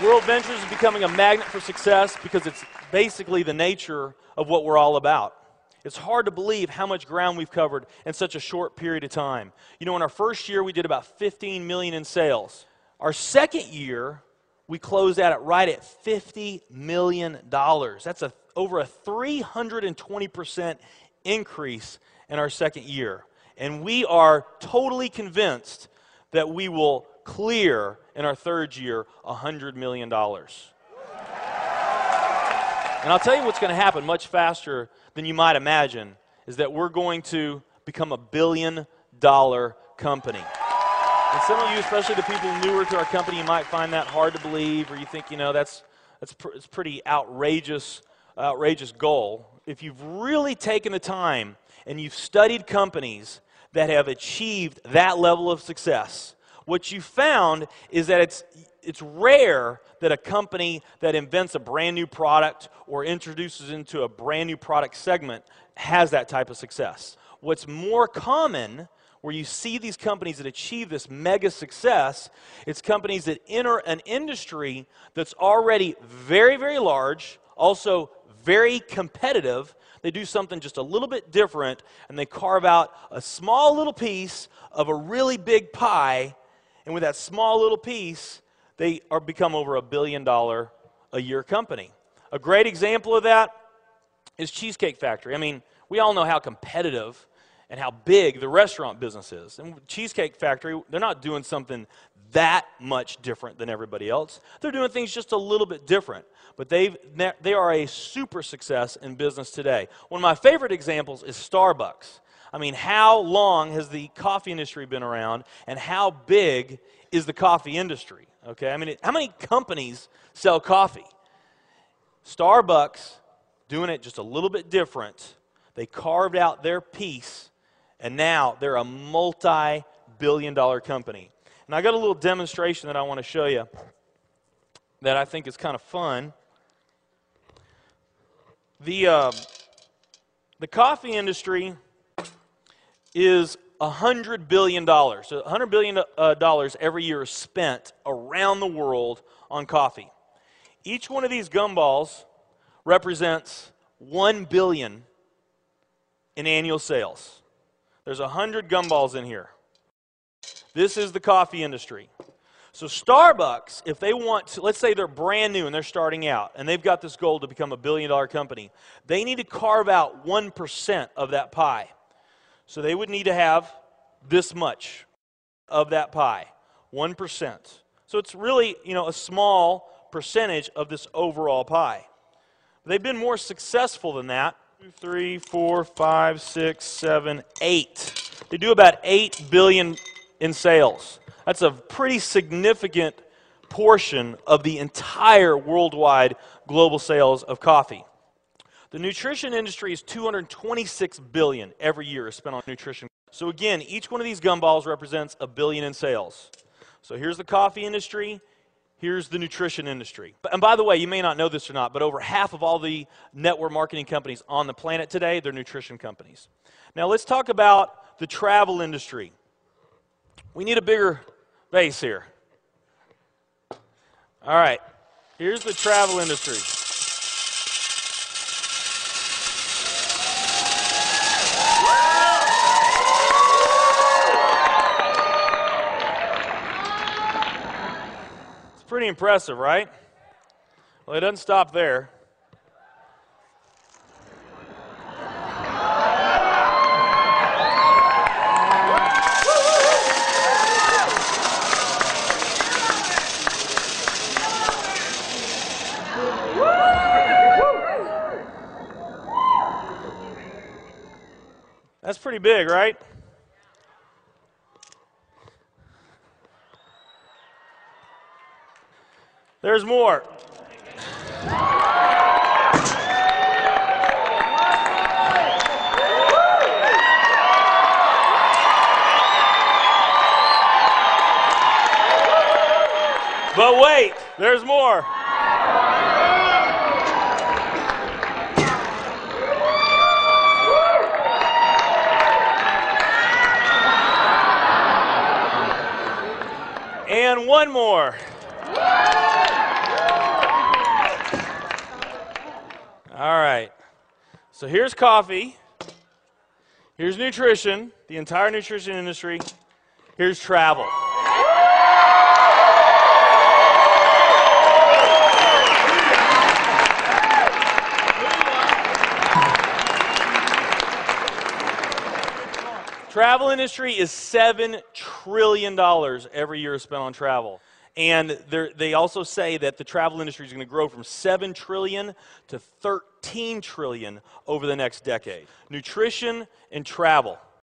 Worldventures is becoming a magnet for success because it's basically the nature of what we're all about. It's hard to believe how much ground we've covered in such a short period of time. You know, in our first year, we did about 15 million in sales. Our second year, we closed out right at $50 million. That's over a 320% increase in our second year. And we are totally convinced that we will clear in our third year $100 million. And I'll tell you what's going to happen much faster than you might imagine is that we're going to become a billion-dollar company. And some of you, especially the people newer to our company, you might find that hard to believe, or you think, you know, it's pretty outrageous goal. If you've really taken the time and you've studied companies that have achieved that level of success, what you found is that it's rare that a company that invents a brand new product or introduces into a brand new product segment has that type of success. What's more common, where you see these companies that achieve this mega success, it's companies that enter an industry that's already very, very large, also very competitive. They do something just a little bit different, and they carve out a small little piece of a really big pie, and with that small little piece, they become over $1 billion a year company. A great example of that is Cheesecake Factory. I mean, we all know how competitive and how big the restaurant business is. And Cheesecake Factory, they're not doing something that much different than everybody else. They're doing things just a little bit different. But they are a super success in business today. One of my favorite examples is Starbucks. I mean, how long has the coffee industry been around, and how big is the coffee industry? Okay, I mean, how many companies sell coffee? Starbucks, doing it just a little bit different. They carved out their piece, and now they're a multi-billion-dollar company. And I got a little demonstration that I want to show you that I think is kind of fun. The coffee industry is $100 billion. So $100 billion every year is spent around the world on coffee. Each one of these gumballs represents $1 billion in annual sales. There's 100 gumballs in here. This is the coffee industry. So Starbucks, if they want to, let's say they're brand new and they're starting out, and they've got this goal to become a billion-dollar company, they need to carve out 1% of that pie. So they would need to have this much of that pie, 1%. So it's really, you know, a small percentage of this overall pie. They've been more successful than that. 2, 3, 4, 5, 6, 7, 8. They do about $8 billion in sales. That's a pretty significant portion of the entire worldwide global sales of coffee. The nutrition industry is $226 billion every year is spent on nutrition. So again, each one of these gumballs represents $1 billion in sales. So here's the coffee industry, here's the nutrition industry. And by the way, you may not know this or not, but over half of all the network marketing companies on the planet today, they're nutrition companies. Now let's talk about the travel industry. We need a bigger base here. All right, here's the travel industry. Pretty impressive, right? Well, it doesn't stop there. That's pretty big, right? There's more. But wait, there's more. And one more. All right. So here's coffee. Here's nutrition, the entire nutrition industry. Here's travel. Travel industry is $7 trillion every year spent on travel. And they also say that the travel industry is going to grow from $7 trillion to $13 trillion over the next decade. Nutrition and travel.